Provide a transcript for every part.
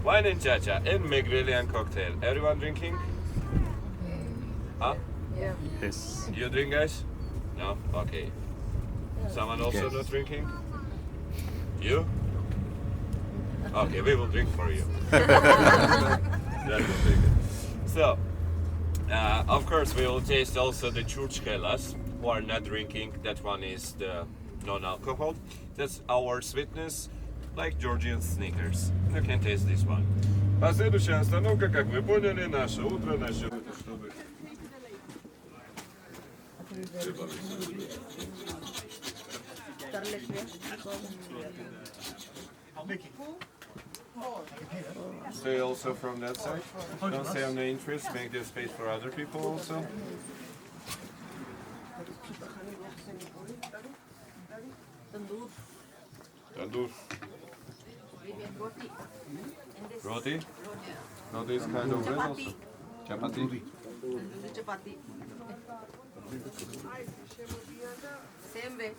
Wine and cha-cha and Megrelian cocktail. Everyone drinking? Huh? Yeah. Yes. You drink, guys? No? Okay. Someone also Yes. not drinking? You? Okay, we will drink for you. That will be good. So, of course, we will taste also the churchkelas who are not drinking. That one is the non-alcohol. That's our sweetness, like Georgian Snickers. You can taste this one. Последующая остановка, как вы поняли, наше утро насчет чтобы... Stay also from that side. Don't stay on the interest. Make the space for other people also. Tandoor. Roti? Roti is kind of red also. Chapati. Chapati. Same way.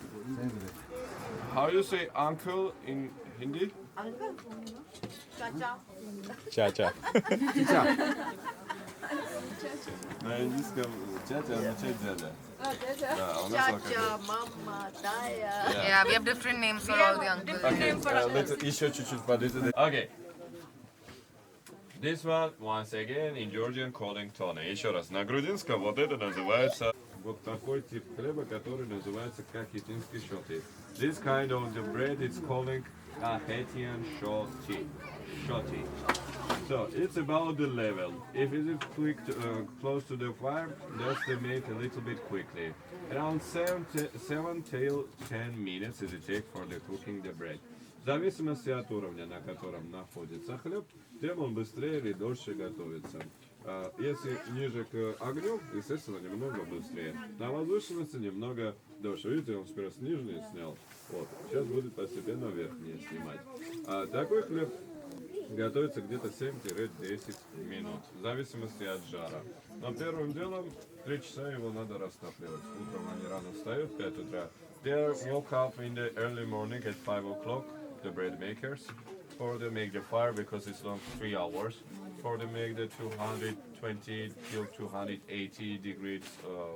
How you say uncle in Hindi? Uncle? Chacha. Cha-cha. На индийском чача означает дядя. Да, у нас Chacha, mama, taya. Yeah, we have different names for all the uncles. Okay, let's еще чуть-чуть подожди. Okay. This one, once again, in Georgian calling tone. Еще раз. На грузинском вот это называется вот такой тип хлеба, который называется как хетинский шоти. This kind of the bread is calling a Hetian shoti. Shoti. So it's about the level. If it is quick close to the fire, just the meat a little bit quickly. Around 7 till 10 minutes is it take for the cooking the bread. В зависимости от уровня, на котором находится хлеб, тем он быстрее или дольше готовится. Если ниже к огню, естественно, немного быстрее. На возвышенности немного дольше. Видите, он сперва с нижней снял. Вот. Сейчас будет постепенно верхние снимать. Такой хлеб готовится где-то 7-10 минут, в зависимости от жара. Но первым делом 3 часа его надо растапливать. Утром они рано встают, в 5 утра. They woke up in the early morning at 5 o'clock, the bread makers, for they make the fire because it's long 3 hours. For they make the 220 till 280 degrees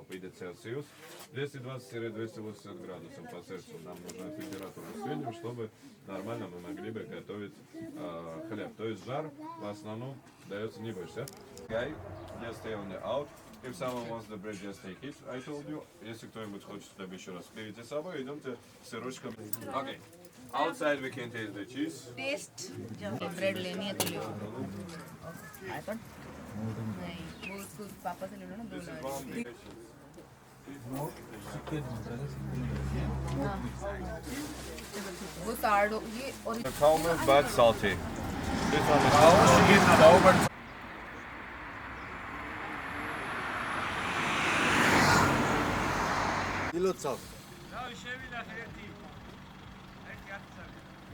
with the Celsius. 220-280 градусов по Цельсию. Нам нужна температура среднем, чтобы нормально мы могли бы готовить хлеб. То есть жар в основном дается не больше. Guy, just stay on the out. If someone wants the bread, just take it. I told you. Если кто-нибудь хочет хлеб еще раз, берите с собой, идемте с сырочком. Okay. Outside we can taste the cheese. Taste. Bread लेनी है तो ले लो। I thought नहीं वो उसको पापा से ले लो ना दो This is La. one dish. वो सार्ड ये और Calmer but salty. This one is sour. Ilocov.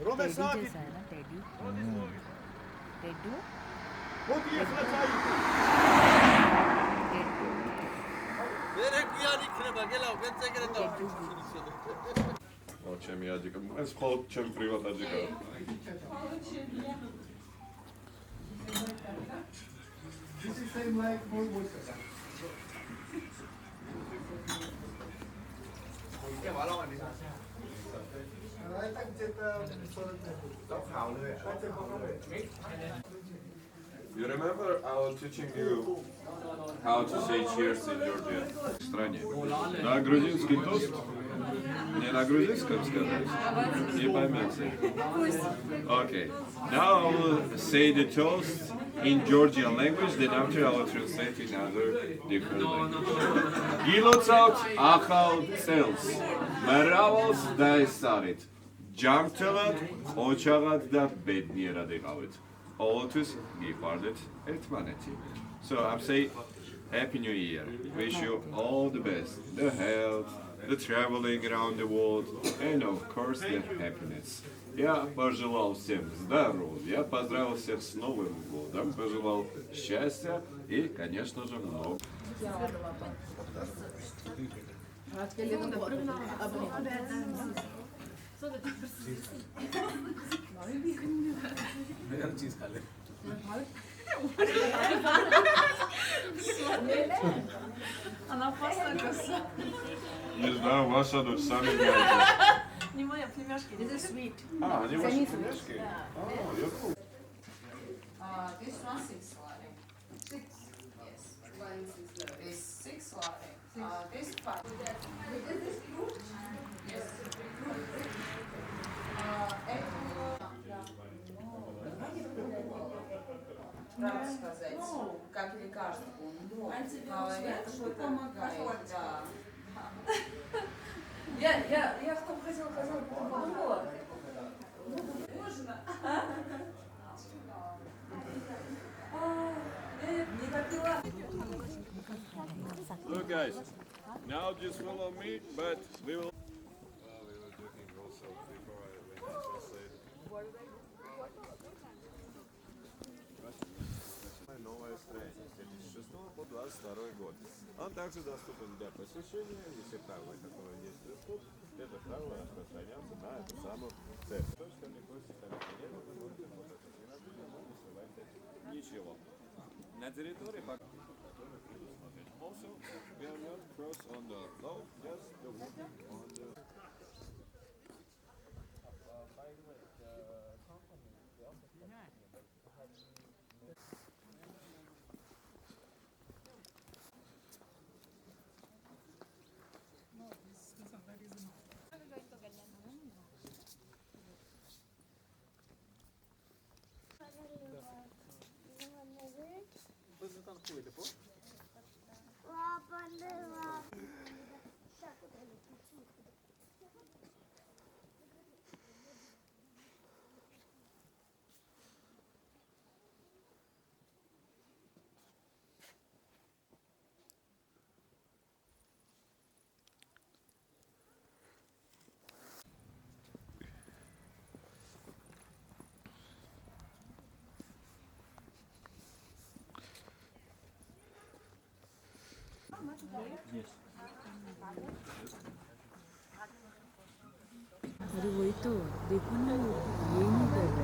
Romer sakin. जैसा है ना teddy टेडू Verek yani krema gel abi ben çekerim de. O čem ja džikam? Es hol čem privata džikam. This is same like more voices. You remember I was teaching you how to say cheers in Georgia? В стране. На грузинский тост? Не на грузинском сказать? Не поймете. Okay. Now I will say the toast in Georgian language, then after I will translate in other different languages. Gilocavt ახალ წელს. მრავალს დაესწარით. ჯანმრთელად, ოჯახად და ბედნიერად იყავით. Always გიყვარდეთ ერთმანეთი. So I'm saying Happy New Year. Wish you all the best. The health, the traveling around the world, and of course the happiness. Я пожелал всем здоровья, поздравил всех с Новым годом, пожелал счастья и, конечно же, много. Она опасна. Не знаю, ваша дочь сами знаете. Не моя племяшка. This is sweet. А, они ваши племяшки? А, я помню. This one 6 lari. 6? Yes. This 6 lari. This 5. This fruit? Yes. Правда сказать, как лекарство. Говорят, что помогает, да. Я в том хотела, потом подумала. Можно? Не попила. Look guys, now just follow me, but we will... we were joking also before I went to translate. Новое строение, 2006 по 22 год. Он также доступен для посещения, если правила которого действует тут, это правило распространяться на эту самую церковь. Точками, крестиками, вы можете это не разбили, но не срывайте ничего. На территории пока... Also, we are not cross on the law, just the woman on the... 그리고 또 네분을 예인이되고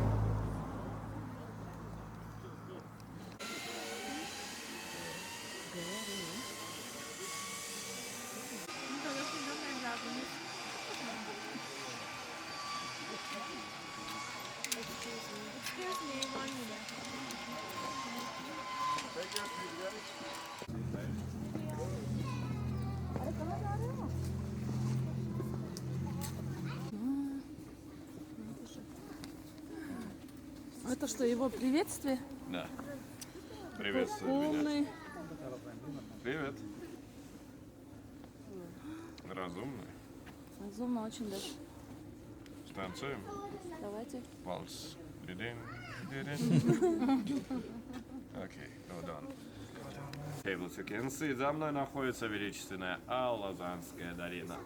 Это что, его приветствие? Да. Приветствую меня. Умный. Привет. Разумный. Разумно очень даже. Танцуем. Давайте. Вальс. Дидин. Окей, well done. Tables you can see. За мной находится величественная Алазанская долина.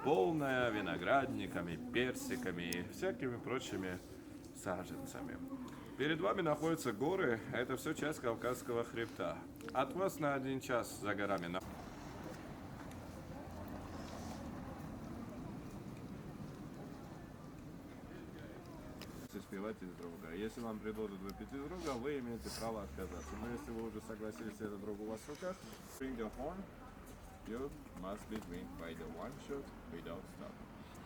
Полная виноградниками, персиками и всякими прочими саженцами. Перед вами находятся горы, это все часть Кавказского хребта. От вас на 1 час за горами. Спевать из друга. Если вам предложат выпить из друга, вы имеете право отказаться. Но если вы уже согласились, этот друг у вас в руках, bring the horn, you must be drink by the one shot without stop.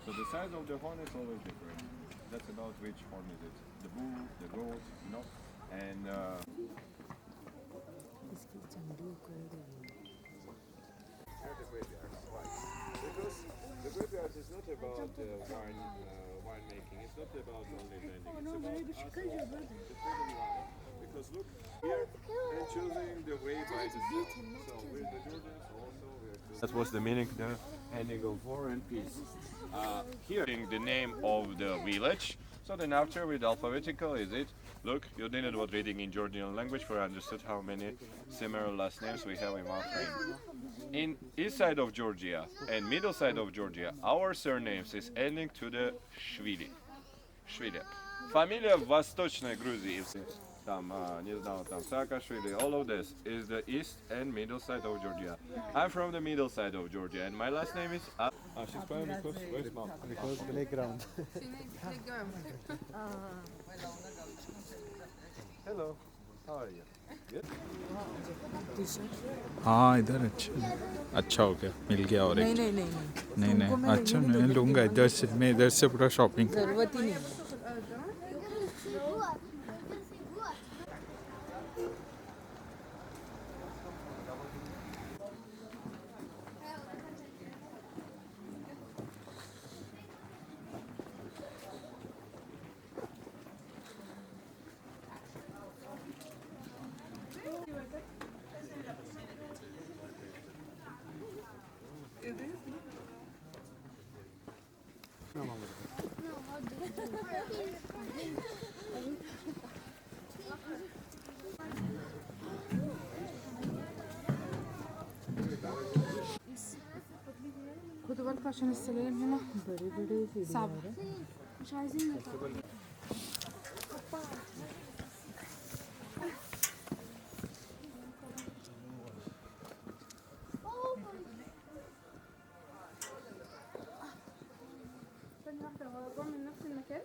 So the size of the horn is always different. That's about which horn is it? The bull, the goat, you know? And the graveyard. Why? Because the graveyard is not about wine making. It's not about only blending. It's about also the food and wine. Because look here, and choosing the way by the sea. So with the Georgians also we are choosing. That was the meaning there. Ending of war and peace. Here, the name of the village. So then after with alphabetical is it. Look, you didn't was reading in Georgian language for understood how many similar last names we have in one frame. In east side of Georgia and middle side of Georgia, our surnames is ending to the Shvili. Shvili. Familia в Восточной Грузии, там, не знаю, там, Saakashvili, all of this is the east and middle side of Georgia. I'm from the middle side of Georgia and my last name is... she's fine because where's mom? Because playground. Hello. हाँ इधर अच्छा हो गया, मिल गया और नहीं एक। नहीं नहीं नहीं नहीं तुमको नहीं मैं अच्छा ये नहीं मैं लूँगा इधर से, मैं इधर से पूरा शॉपिंग। जरूरत ही नहीं है। خدوا بالكم عشان السلالم هنا صعب. مش عايزين نطلع. ثانية واحدة هو من نفس المكان.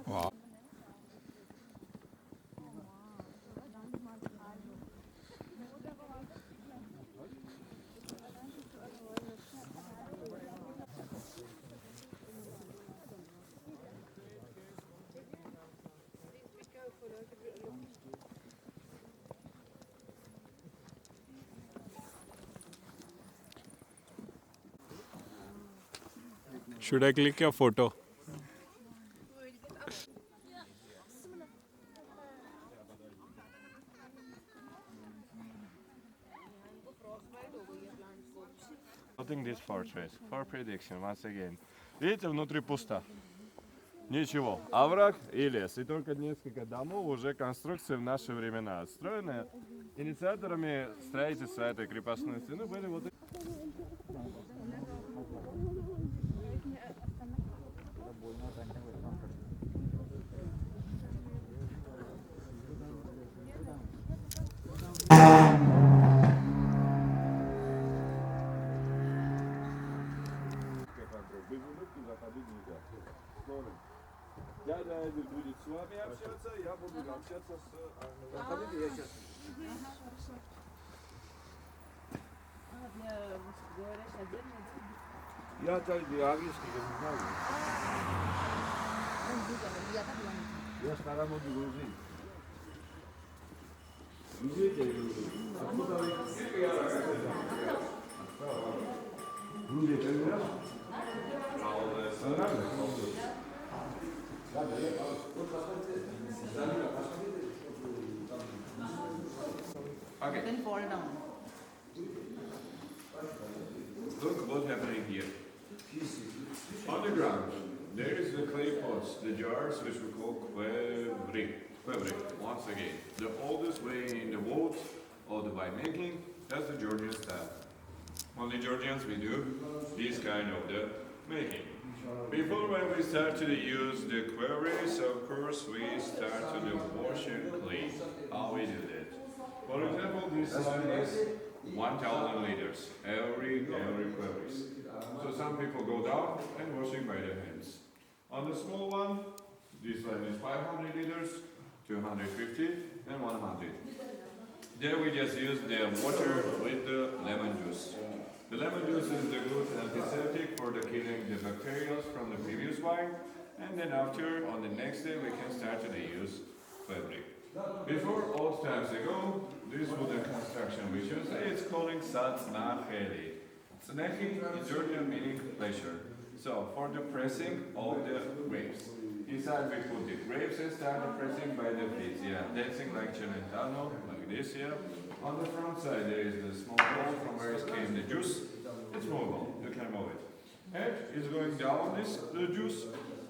वाह Should I click your photo? Putting this fortress for prediction once again. Видите, внутри пусто. Ничего. Овраг и лес. И только несколько домов, уже конструкции в наши времена. Отстроенные инициаторами строительства этой крепостной стены были вот эти. Без улыбки заходить нельзя. Дядя Эдик будет с вами общаться, я буду общаться с... Заходите, я сейчас. Я так английский не знаю. Я старому грузин. Видите, откуда вы... Грузия первый раз? Okay. Then fall down. Look what's happening here. On the ground, there is the clay pots, the jars which we call quevri. Quevri, once again. The oldest way in the world of the winemaking, that's the Georgian style. Only Georgians we do this kind of the making. Before when we start to use the queries, of course we start to the wash and clean. How we do that? For example, this line is 1,000 liters every queries. So some people go down and washing by their hands. On the small one, this line is 500 liters, 250 and 100. There we just use the water with the lemon juice. The lemon juice is the good antiseptic for the killing the bacteria from the previous wine, and then after, on the next day, we can start to use fabric. Before, old times ago, this wooden construction we should say it's calling Sighnaghi. Sighnaghi is Georgian meaning pleasure. So, for the pressing of the grapes. Inside we put the grapes and start the pressing by the feet, yeah, dancing like Celentano, like this, yeah. On the front side there is the small hole from where it came the juice. It's movable, you can move it. And it's going down this, the juice.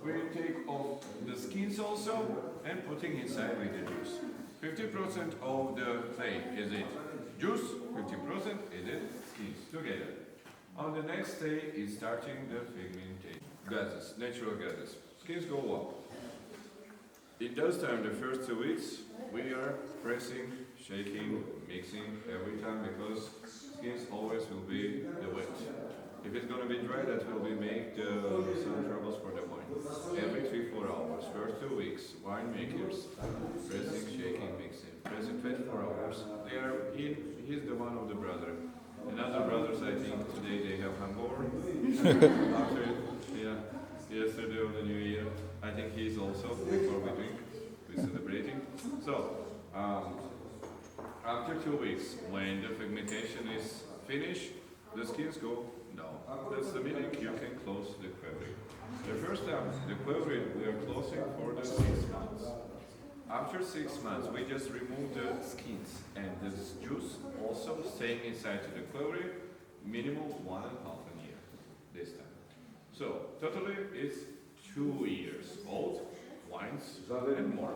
We take off the skins also and putting inside with the juice. 50% of the clay is it juice, 50% is it skins, together. On the next day is starting the fermentation. Gases, natural gases. Skins go up. In those times, the first 2 weeks, we are pressing, shaking, mixing every time because skins always will be the wet. If it's going to be dry, that will be make some troubles for the wine. After, yeah, yesterday on the New Year, I think he's also, before we drink, we're celebrating. So, after 2 weeks, when the fermentation is finished, the skins go down. That's the meaning you can close the query. The first time, the query we are closing for the 6 months. After 6 months, we just remove the skins and the juice also staying inside to the query, minimum 1.5 year this time. So, totally it's 2 years old wines and more.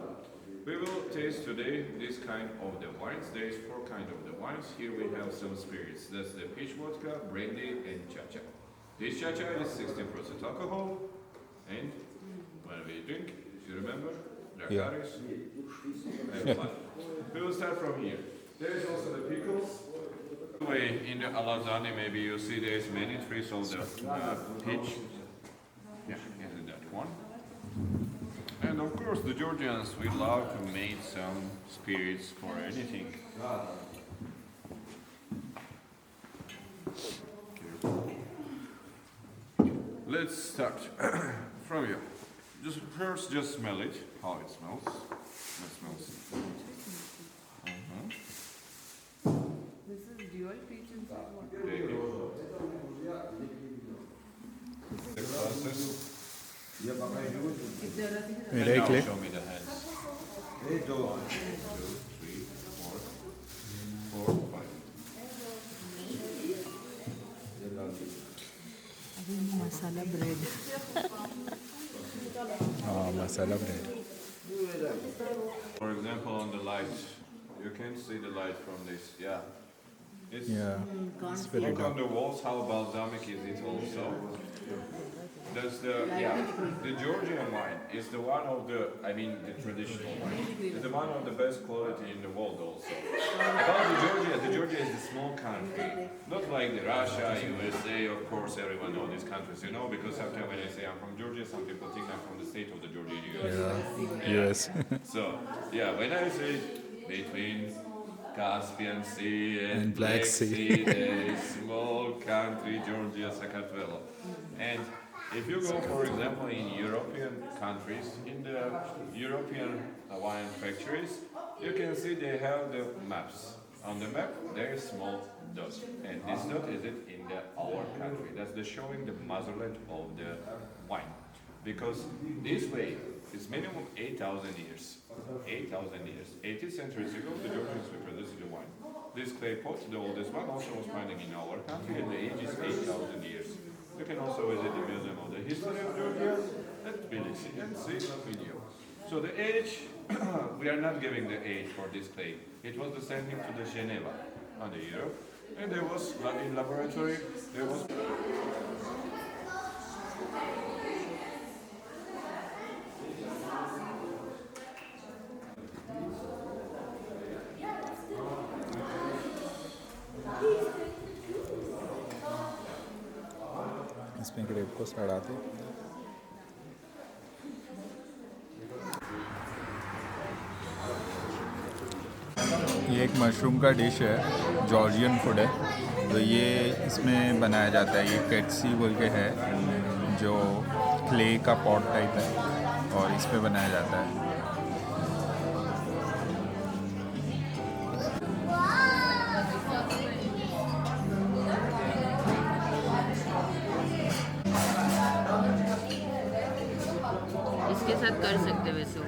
We will taste today this kind of the wines. There is 4 kinds of the wines. Here we have some spirits. That's the peach vodka, brandy, and chacha. This chacha is 16% alcohol, and when we drink, you remember, Dracarys and wine. We will start from here. There is also the pickles. In the Alazani, maybe you see there is many trees of the peach. Yeah, isn't that one? And of course, the Georgians, we love to make some spirits for anything. Let's start from here. Just smell it, how it smells. It smells. This is dual peach inside water. Take it. The glasses. And Very now clear. show me the hands. 1, 2, 3, 4, 5. Masala bread. Masala bread. For example, on the light, you can see the light from this. Yeah. It's It's very look on dark. the walls how balsamic is it also. That's the Georgian wine is the one of the the traditional wine. It's the one of the best quality in the world also. About the Georgia is a small country, not like the Russia, USA. Of course, everyone knows these countries, because sometimes when I say I'm from Georgia, some people think I'm from the state of the Georgia, US. US. So when I say between Caspian Sea and Black Sea. there is small country Georgia, Sakartvelo, and if you go, for example, in European countries, in the European wine factories, you can see they have the maps. On the map, there is small dot, and this dot is it in our country. That's the showing the motherland of the wine, because this way is minimum 8,000 years. 8,000 years. 80 centuries ago, the Georgians were producing the wine. This clay pot, the oldest one, also was finding in our country, and the age is 8,000 years. You can also visit the Museum of the History of Georgia at Tbilisi and see the video. So the age, we are not giving the age for this clay. It was the sending to the Geneva on the Europe, and there was in laboratory, there was. इसमें grep को सड़ाते ये एक mushroom का dish है, Georgian food है, तो ये इसमें बनाया जाता है। ये कैटसी बोल के है, जो क्ले का पॉट टाइप है और इस पे बनाया जाता है। इसके साथ कर सकते वैसे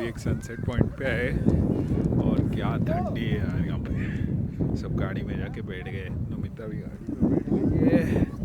एक सनसेट पॉइंट पे आए और क्या ठंडी है यार यहाँ पे। सब गाड़ी में जाके बैठ गए, नमिता भी गाड़ी में बैठ गई है।